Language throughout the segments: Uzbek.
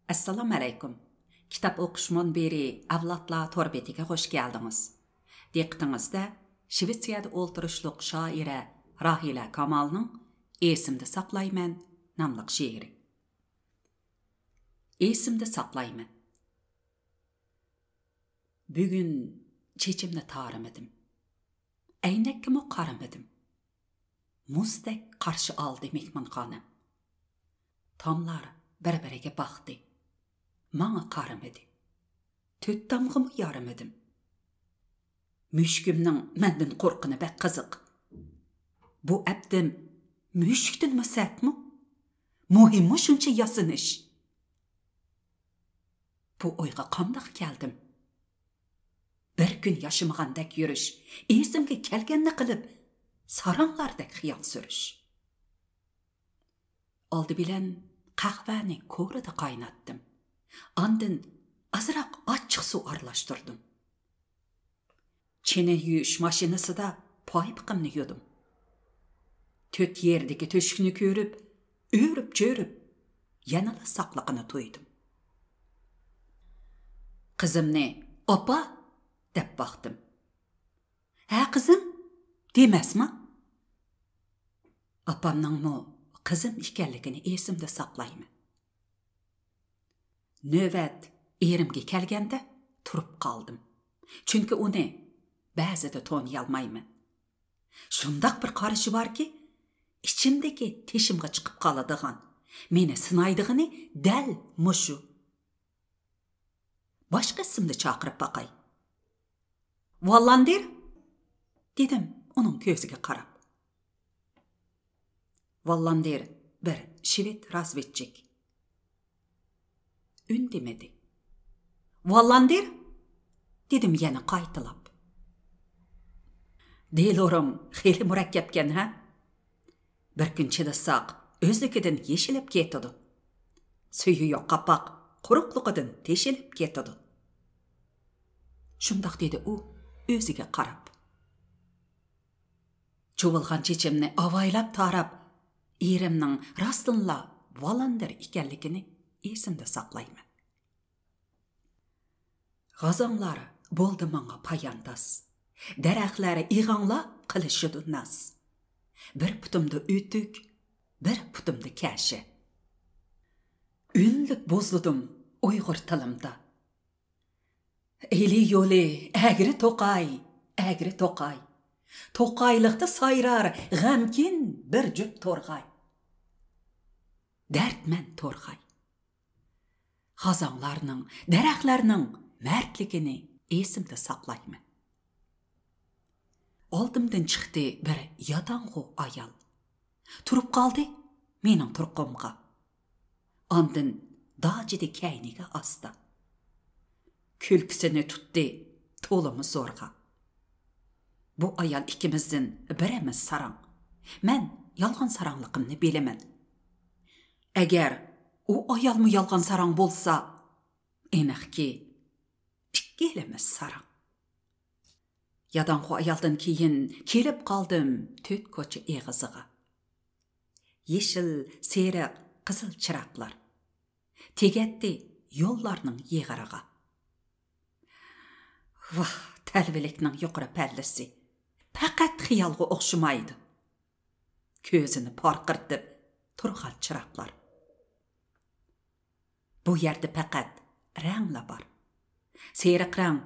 Assalamu alaykum. Kitap o'qishmon beri avlodlar torbetiga xush keldingiz. Diqqatingizda Shvetsiyada o'ltirishliq shoira Rahila Kamalning Esimde saqlayman nomli she'ri. Esimde saqlayman. Bugun chechimni taramadim. Aynakkimi qaramadim. Muzdek qarshi oldi mehmonxona. Tomlar bir-biriga baxdi. Manga qaramadı. Töt damg'imı yaramadim. Müşkümning mendan qo'rqini bak qiziq. Bu abdim müşkdinmi satmi? Muhimmi shuncha yasinish? Bu o'yga qandoq keldim? Bir kun yashamagandak yurish, esimga kelganni qilib, saranglardek xiyol surish. Oldi bilan qahvani ko'rida qaynatdim. Andın azırak açıq su arlaştırdım. Çene yuyish mashinasida paypiqimni yudum. Töt yerdagi to'shikni ko'rib, o'rib-cho'rib, yanada saqliqini to'ydim. Qizimni "Opa" deb baqdim. "Ha qizim" demasmi? Opamning qizim ekanligini esimda saqlayman. Növət erimga kelganda turib qoldim. Chunki uni ba'zida tanıyalmayman. Shundaq bir qarashi borki, ichimdagi teshimga chiqib qoladigan, meni sinaydig'ini dal mushu. Boshqa ismni chaqirib baqay. "Vallandir" dedim uning ko'ziga qarab. Vallandir bir shved razvedchik. Ündemedi. "Vallandir" dedim yana qaytilab. Delorim xeli murakkabkan ha? Bir kun chidasaq o'zligidan yeshilib ketadi. Suyi yo'q qapoq quruqligidan teshilib ketadi. Shundoq dedi u o'ziga qarab. Cho'vilgan chechimni avaylab tarab, erimning rostinla Vallandir ekanligini esimde saqlayman. G'azonlar bo'ldi menga payandas. Daraxtlari ig'anlab qilishidi nas. Bir putumda o'tuk, bir putumda kashi. Unlik bozladim Uyg'ur tilimda. Eli yo'li agri to'qay, agri to'qay. To'qayliqda sayrar g'amkin bir jup to'rg'ay. Dardman to'rg'ay. G'azonlarning, daraxtlarning mardligini esimda saqlayman. Oldimdan chiqdi bir yodong'u ayol. Turib qoldi mening turqimga. Andin dojidi kayniga asta. Kulkisini tutdi to'limi zo'rg'a. Bu ayol ikkimizdan birimiz sarang. Men yolg'on sarangligimni bilaman. Agar u ayolmi yolg'on sarang bo'lsa, aniqki ikkalamiz sarang. Yodong'u ayoldan keyin kelib qoldim to'rt ko'cha eg'iziga. Yeshil, seriq, qizil chiroqlar tegatdi yo'llarning yig'iriga. Vah, talvilikning yuqori pallasi faqat xiyolga o'xshamaydi. Ko'zini porqirtib turgan chiroqlar. Bu yerda faqat ranglar bor. Seriq rang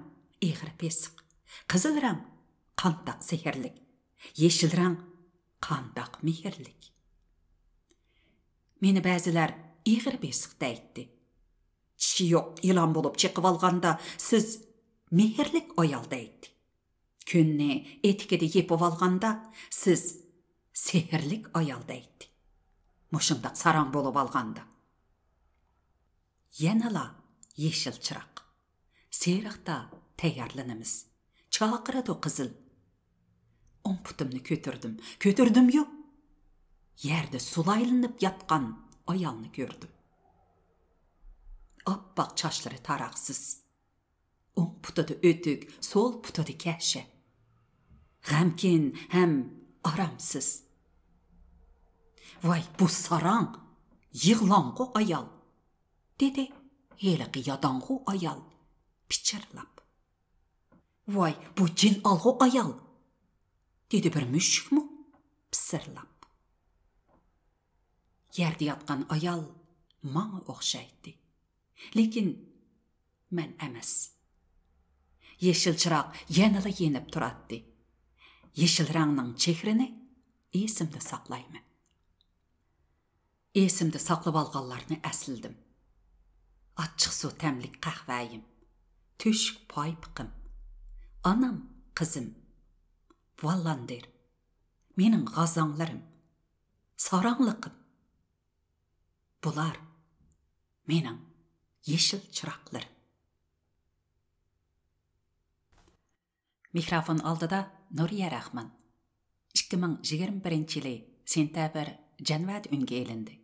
egri pesiq, qizil rang qandoq sehrlik, yeshil rang qandoq mehrlik. Meni ba'zilar egri pesiq deydi. Tishi yo'q ilon bo'lib chiqib olganda siz mehrlik ayol deydi. Kunni etikida yepib olganda siz sehrlik ayol deydi. Mushundaq sarang bo'lib olganda. Yanala yeshil chiroq. Seriqda tayyorlanamiz. Chaqiradi qizil. Putimni ko'tirdim-yu. Yerda sulaylanib yotgan ayolni ko'rdim. Oppoq chochlari taraqsiz. O'ng putida o'tuk, so'l putida kashi. G'amkin ham aramsiz. Voy, bu sarang, yig'lonqu ayol, dedi heliqi yadanğu ayal pichirlap. Vay, bu cin alğu ayal, dedi bir müşük mü pısırlap. Yerde yatqan ayal maňa oqşaýdy. Lekin men emes. Yeşil çıraq yanıla yenip turatdy. Yeşil rangның çehrini esimde saklayman. Esimde saklap alganlarını əsildim. Açıq su təmlik qahvəyim, tüşk paypıqım, anam, qızım, vallandir, menin qazanlarım, saranlıqım. Bular menin yeşil çıraqlarım. Mikrofon aldıda Nuriye Rahman. 2021 yılı sentabr janvad ünge elindi.